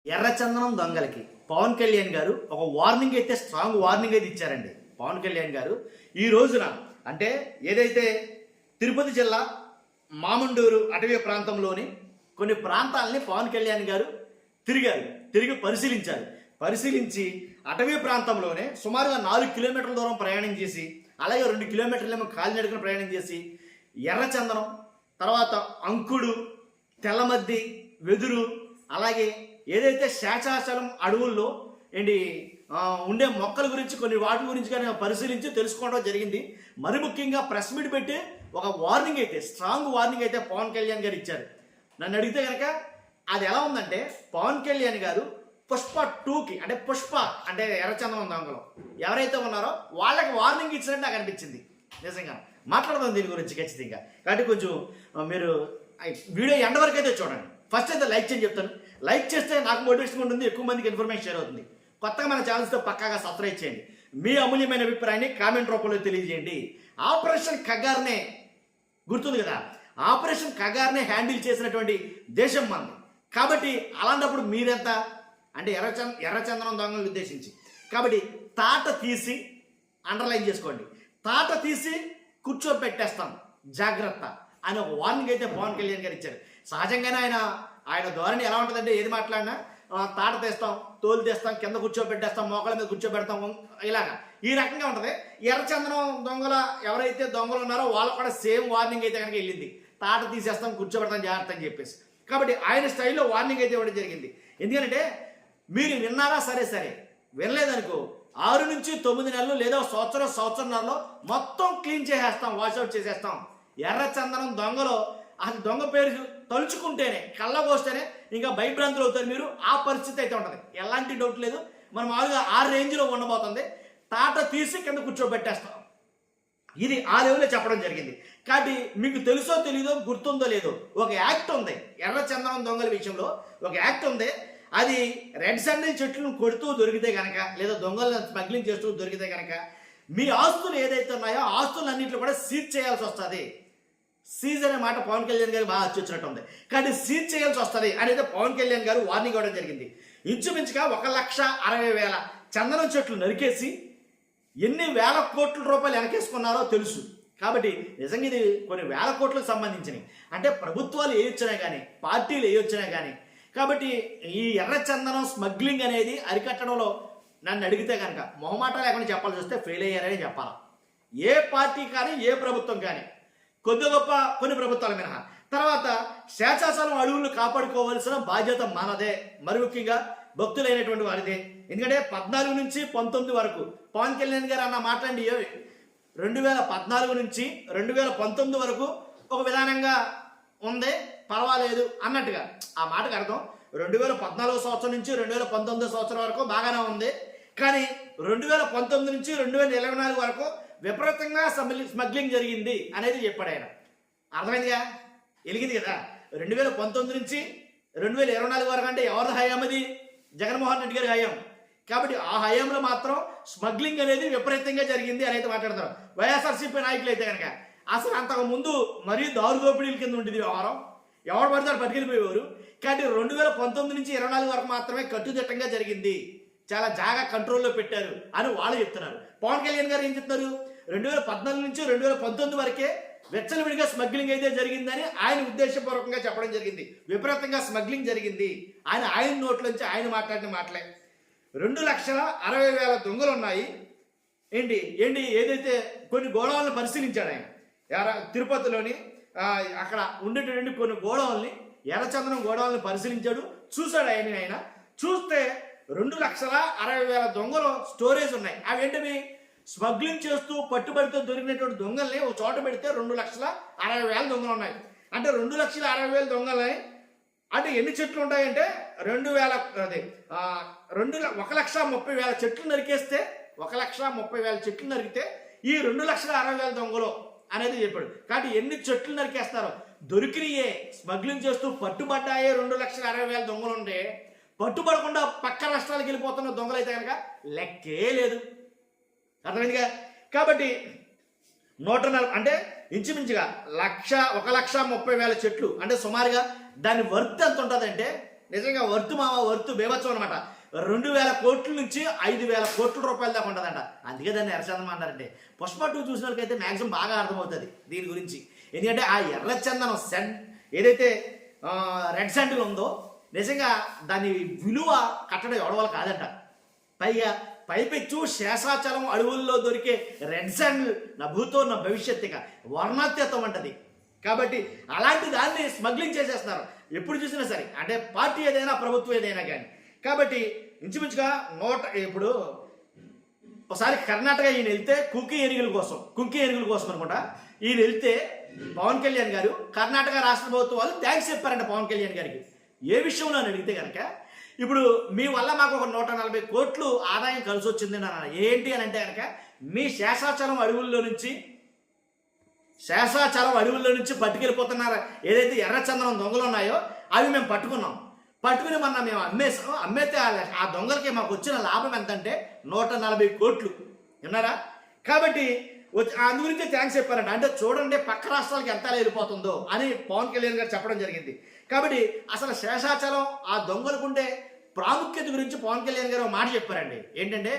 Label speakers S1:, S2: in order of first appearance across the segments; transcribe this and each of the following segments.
S1: ఎర్రచందనం దొంగలకి పవన్ కళ్యాణ్ గారు ఒక వార్నింగ్ అయితే స్ట్రాంగ్ వార్నింగ్ అయితే ఇచ్చారండి. పవన్ కళ్యాణ్ గారు ఈ రోజున అంటే ఏదైతే తిరుపతి జిల్లా మామండూరు అటవీ ప్రాంతంలోని కొన్ని ప్రాంతాలని పవన్ కళ్యాణ్ గారు తిరిగి పరిశీలించి అటవీ ప్రాంతంలోనే సుమారుగా 4 కిలోమీటర్ల దూరం ప్రయాణం చేసి అలాగే 2 కిలోమీటర్లేమో కాలినడకన ప్రయాణం చేసి ఎర్రచందనం, తర్వాత అంకుడు, తెల్లమద్ది, వెదురు, అలాగే ఏదైతే శేషాచలం అడవుల్లో ఉండే మొక్కల గురించి కొన్ని వాటి గురించి కానీ పరిశీలించి తెలుసుకోవడం జరిగింది. మరి ముఖ్యంగా ప్రెస్ మీట్ పెట్టి ఒక వార్నింగ్ అయితే స్ట్రాంగ్ వార్నింగ్ అయితే పవన్ కళ్యాణ్ గారు ఇచ్చారు. నన్ను అడిగితే కనుక అది ఎలా ఉందంటే పవన్ కళ్యాణ్ గారు పుష్ప 2కి అంటే పుష్ప అంటే ఎర్రచందనం దొంగలు ఎవరైతే ఉన్నారో వాళ్ళకి వార్నింగ్ ఇచ్చినట్టు నాకు అనిపించింది. నిజంగా మాట్లాడదాం దీని గురించి ఖచ్చితంగా. కాబట్టి కొంచెం మీరు వీడియో ఎండ్ వరకు అయితే చూడండి. ఫస్ట్ అయితే లైక్ చేయని చెప్తాను. లైక్ చేస్తే నాకు మోటివేషన్ ఉంటుంది, ఎక్కువ మందికి ఇన్ఫర్మేషన్ షేర్ అవుతుంది. కొత్తగా మన ఛానల్స్తో పక్కాగా సబ్స్క్రైబ్ చేయండి. మీ అమూల్యమైన అభిప్రాయాన్ని కామెంట్ రూపంలో తెలియజేయండి. ఆపరేషన్ కగార్నే గుర్తుంది కదా, ఆపరేషన్ కగార్నే హ్యాండిల్ చేసినటువంటి దేశం మనది. కాబట్టి అలాంటప్పుడు మీరెంత అంటే ఎర్రచందనం దొంగలను ఉద్దేశించి కాబట్టి తాట తీసి అండర్లైన్ చేసుకోండి, తాట తీసి కూర్చోబెట్టేస్తాం జాగ్రత్త అని ఒక వార్నింగ్ అయితే పవన్ కళ్యాణ్ గారు ఇచ్చారు. సహజంగానే ఆయన ధోరణి ఎలా ఉంటుందంటే ఏది మాట్లాడినా తాట తీస్తాం, తోలు తీస్తాం, కింద కూర్చోబెట్టేస్తాం, మోకాళ్ళ మీద కూర్చోబెడతాం, ఇలాగా ఈ రకంగా ఉంటుంది. ఎర్రచందనం దొంగల ఎవరైతే దొంగలు ఉన్నారో వాళ్ళకు కూడా సేమ్ వార్నింగ్ అయితే కనుక వెళ్ళింది, తాట తీసేస్తాం, కూర్చోబెడతాం జాగ్రత్త అని చెప్పేసి. కాబట్టి ఆయన స్టైల్లో వార్నింగ్ అయితే ఇవ్వడం జరిగింది. ఎందుకంటే మీరు విన్నారా సరే వినలేదనుకో 6 నుంచి 9 నెలలు లేదా సంవత్సరంన్నరలో మొత్తం క్లీన్ చేసేస్తాం, వాషౌట్ చేసేస్తాం. ఎర్రచందనం దొంగలో అసలు దొంగ పేరు తలుచుకుంటేనే కళ్ళకొస్తేనే ఇంకా భయభ్రాంతులు అవుతారు మీరు. ఆ పరిస్థితి అయితే ఉంటుంది, ఎలాంటి డౌట్ లేదు. మనం మామూలుగా ఆ రేంజ్లో ఉండబోతుంది. తాట తీసి కింద కూర్చోబెట్టేస్తాం. ఇది ఆ లెవెల్లో చెప్పడం జరిగింది. కాబట్టి మీకు తెలుసో తెలీదో గుర్తుందో లేదో ఒక యాక్ట్ ఉంది ఎర్రచందనం దొంగల విషయంలో. ఒక యాక్ట్ ఉంది, అది రెడ్ శాండిల్ చెట్లను కొడుతూ దొరికితే కనుక లేదా దొంగలను స్మగ్లింగ్ చేస్తూ దొరికితే కనుక మీ ఆస్తులు ఏదైతే ఉన్నాయో ఆస్తులన్నింటిలో కూడా సీజ్ చేయాల్సి వస్తుంది. సీజ్ అనే మాట పవన్ కళ్యాణ్ గారు బాగా వచ్చినట్టు ఉంది. కానీ సీజ్ చేయాల్సి వస్తుంది అనేది పవన్ కళ్యాణ్ గారు వార్నింగ్ ఇవ్వడం జరిగింది. ఇంచుమించుగా 1,60,000 చందనం చెట్లు నరికేసి ఎన్ని వేల కోట్ల రూపాయలు వెనకేసుకున్నారో తెలుసు. కాబట్టి నిజంగా ఇది కొన్ని వేల కోట్లకు సంబంధించినవి. అంటే ప్రభుత్వాలు ఏ వచ్చినా కానీ పార్టీలు ఏ వచ్చినా కానీ కాబట్టి ఈ ఎర్రచందనం స్మగ్లింగ్ అనేది అరికట్టడంలో నన్ను అడిగితే కనుక మొహమాట లేకుండా చెప్పాల్సి వస్తే ఫెయిల్ అయ్యారని చెప్పాలి. ఏ పార్టీ కానీ ఏ ప్రభుత్వం కానీ కొద్ది గొప్ప కొన్ని ప్రభుత్వాలు మినహా. తర్వాత శేషాచలం అడవులను కాపాడుకోవాల్సిన బాధ్యత మనదే, మరి ముఖ్యంగా భక్తులైనటువంటి వారిదే. ఎందుకంటే 14 నుంచి 19 వరకు పవన్ కళ్యాణ్ గారు అన్న మాట్లాడి 2014 నుంచి 2019 వరకు ఒక విధానంగా ఉంది, పర్వాలేదు అన్నట్టుగా. ఆ మాటకు అర్థం 2014 సంవత్సరం నుంచి 2019 సంవత్సరం వరకు బాగానే ఉంది, కానీ 2019 నుంచి 2024 వరకు విపరీతంగా స్మగ్లింగ్ జరిగింది అనేది చెప్పాడు ఆయన. అర్థమైందిగా, వెలిగింది కదా. 2019 నుంచి 2024 వరకు అంటే ఎవరి హయాం అది? జగన్మోహన్ రెడ్డి గారి హయాం. కాబట్టి ఆ హయాంలో మాత్రం స్మగ్లింగ్ అనేది విపరీతంగా జరిగింది అని అయితే మాట్లాడతారు. వైఎస్ఆర్సీపీ నాయకులు అయితే కనుక అసలు అంతకు ముందు మరీ దారు దోపిడీల కింద ఉండేది వ్యవహారం, ఎవరు పడతారు పట్టుకెళ్ళిపోయేవారు. కాబట్టి 2019 నుంచి 2024 వరకు మాత్రమే కట్టుదిట్టంగా జరిగింది, చాలా జాగా కంట్రోల్లో పెట్టారు అని వాళ్ళు చెప్తున్నారు. పవన్ కళ్యాణ్ గారు ఏం చెప్తున్నారు? 2014 నుంచి 2019 వరకే వెచ్చలవిడిగా స్మగ్లింగ్ అయితే జరిగిందని ఆయన ఉద్దేశపూర్వకంగా చెప్పడం జరిగింది. విపరీతంగా స్మగ్లింగ్ జరిగింది ఆయన నోట్లోంచి ఆయన మాట్లాడిన మాటలే. 2,60,000 దొంగలు ఉన్నాయి. ఏదైతే కొన్ని గోడౌన్లను పరిశీలించాడు ఆయన తిరుపతిలోని. అక్కడ ఉండేటువంటి కొన్ని గోడౌన్లని ఎర్రచందనం గోడౌన్లను పరిశీలించాడు, చూశాడు. ఆయన చూస్తే 2,60,000 దొంగలు స్టోరేజ్ ఉన్నాయి. అవేంటివి? స్మగ్లింగ్ చేస్తూ పట్టుబడితో దొరికినటువంటి దొంగల్ని ఒక చోట పెడితే 2,60,000 దొంగలు ఉన్నాయి. అంటే 2,60,000 దొంగలని అంటే ఎన్ని చెట్లు ఉంటాయంటే 1,30,000 చెట్లు నరికేస్తే 1,30,000 చెట్లు నరికితే ఈ 2,60,000 దొంగలు అనేది చెప్పాడు. కాబట్టి ఎన్ని చెట్లు నరికేస్తారో దొరికినాయే స్మగ్లింగ్ చేస్తూ పట్టుబడ్డాయే 2,60,000 దొంగలు ఉంటే పట్టుబడకుండా పక్క రాష్ట్రాలకు వెళ్ళిపోతున్న దొంగలు అయితే కనుక లెక్కే లేదు. అర్థమైందిగా. కాబట్టి 140 అంటే ఇంచుమించుగా 1,30,000 చెట్లు అంటే సుమారుగా దాని వర్త్ ఎంత ఉంటుంది అంటే నిజంగా వర్తు మామ వర్తు బేబత్సం అనమాట. 2000 కోట్ల నుంచి 5000 కోట్ల రూపాయల దాకా ఉంటుందంట. అందుకే దాన్ని ఎర్రచందనం అంటారంటే. పుష్ప 2 చూసిన వాళ్ళకైతే మ్యాక్సిమం బాగా అర్థమవుతుంది దీని గురించి. ఎందుకంటే ఆ ఎర్రచందనం ఏదైతే రెడ్ శాండిల్ ఉందో నిజంగా దాని విలువ కట్టడం ఎవడవాళ్ళు కాదంట. పైగా పైపెచ్చు శేషాచలం అడవుల్లో దొరికే రెడ్ శాండిల్ నా భూతో నా భవిష్యత్తుగా వర్ణాత్యత్వం అంటది. కాబట్టి అలాంటి దాన్ని స్మగ్లింగ్ చేసేస్తున్నారు ఎప్పుడు చూసినా సరే. అంటే పార్టీ ఏదైనా ప్రభుత్వం ఏదైనా కానీ. కాబట్టి ఇంచుమించుగా ఇప్పుడు ఒకసారి కర్ణాటక ఈయన వెళ్తే కుంకి ఏనుగుల కోసం అనుకుంటా ఈయన వెళ్తే పవన్ కళ్యాణ్ గారు కర్ణాటక రాష్ట్ర ప్రభుత్వం వాళ్ళు థ్యాంక్స్ చెప్పారంట పవన్ కళ్యాణ్ గారికి. ఏ విషయంలో అని అడిగితే కనుక ఇప్పుడు మీ వల్ల మాకు ఒక 140 కోట్లు ఆదాయం కలిసి వచ్చింది అని ఏంటి అని అంటే కనుక మీ శేషాచలం అడవుల్లో నుంచి పట్టుకెళ్ళిపోతున్నారు ఏదైతే ఎర్రచందనం దొంగలు ఉన్నాయో అవి మేము పట్టుకుని మొన్న మేము అమ్మేస్తే ఆ దొంగలకి మాకు వచ్చిన లాభం ఎంతంటే 140 కోట్లు విన్నారా. కాబట్టి అందు గురించి థ్యాంక్స్ చెప్పారంట. అంటే చూడండి పక్క రాష్ట్రాలకి ఎంత వెళ్ళిపోతుందో అని పవన్ కళ్యాణ్ గారు చెప్పడం జరిగింది. కాబట్టి అసలు శేషాచలం ఆ దొంగలకుండే ప్రాముఖ్యత గురించి పవన్ కళ్యాణ్ గారు మాట చెప్పారండి. ఏంటంటే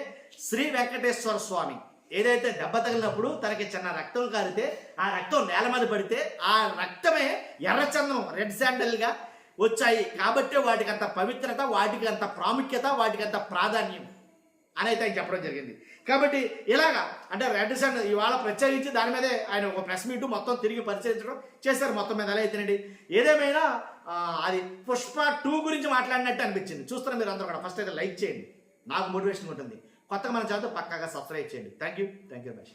S1: శ్రీ వెంకటేశ్వర స్వామి ఏదైతే దెబ్బ తగిలినప్పుడు తనకి చిన్న రక్తం కారితే ఆ రక్తం నేల మీద పడితే ఆ రక్తమే ఎర్రచందనం రెడ్ శాండల్గా వచ్చాయి. కాబట్టి వాటికి అంత పవిత్రత, వాటికి అంత ప్రాముఖ్యత, వాటికి అంత ప్రాధాన్యం అని అయితే ఆయన చెప్పడం జరిగింది. కాబట్టి ఇలాగా అంటే రెడ్ శాండల్ ఇవాళ ప్రత్యేకించి దాని మీదే ఆయన ఒక ప్రెస్ మీట్ మొత్తం తిరిగి పరిచయించడం చేశారు మొత్తం మీద. ఎలా అయితేనండి ఏదేమైనా అది పుష్ప 2 గురించి మాట్లాడినట్టు అనిపించింది. చూస్తున్న మీరు అందరూ కూడా ఫస్ట్ అయితే లైక్ చేయండి, నాకు మోటివేషన్ ఉంటుంది. కొత్తగా మన ఛానల్ పక్కాగా సబ్స్క్రైబ్ చేయండి. Thank you very much.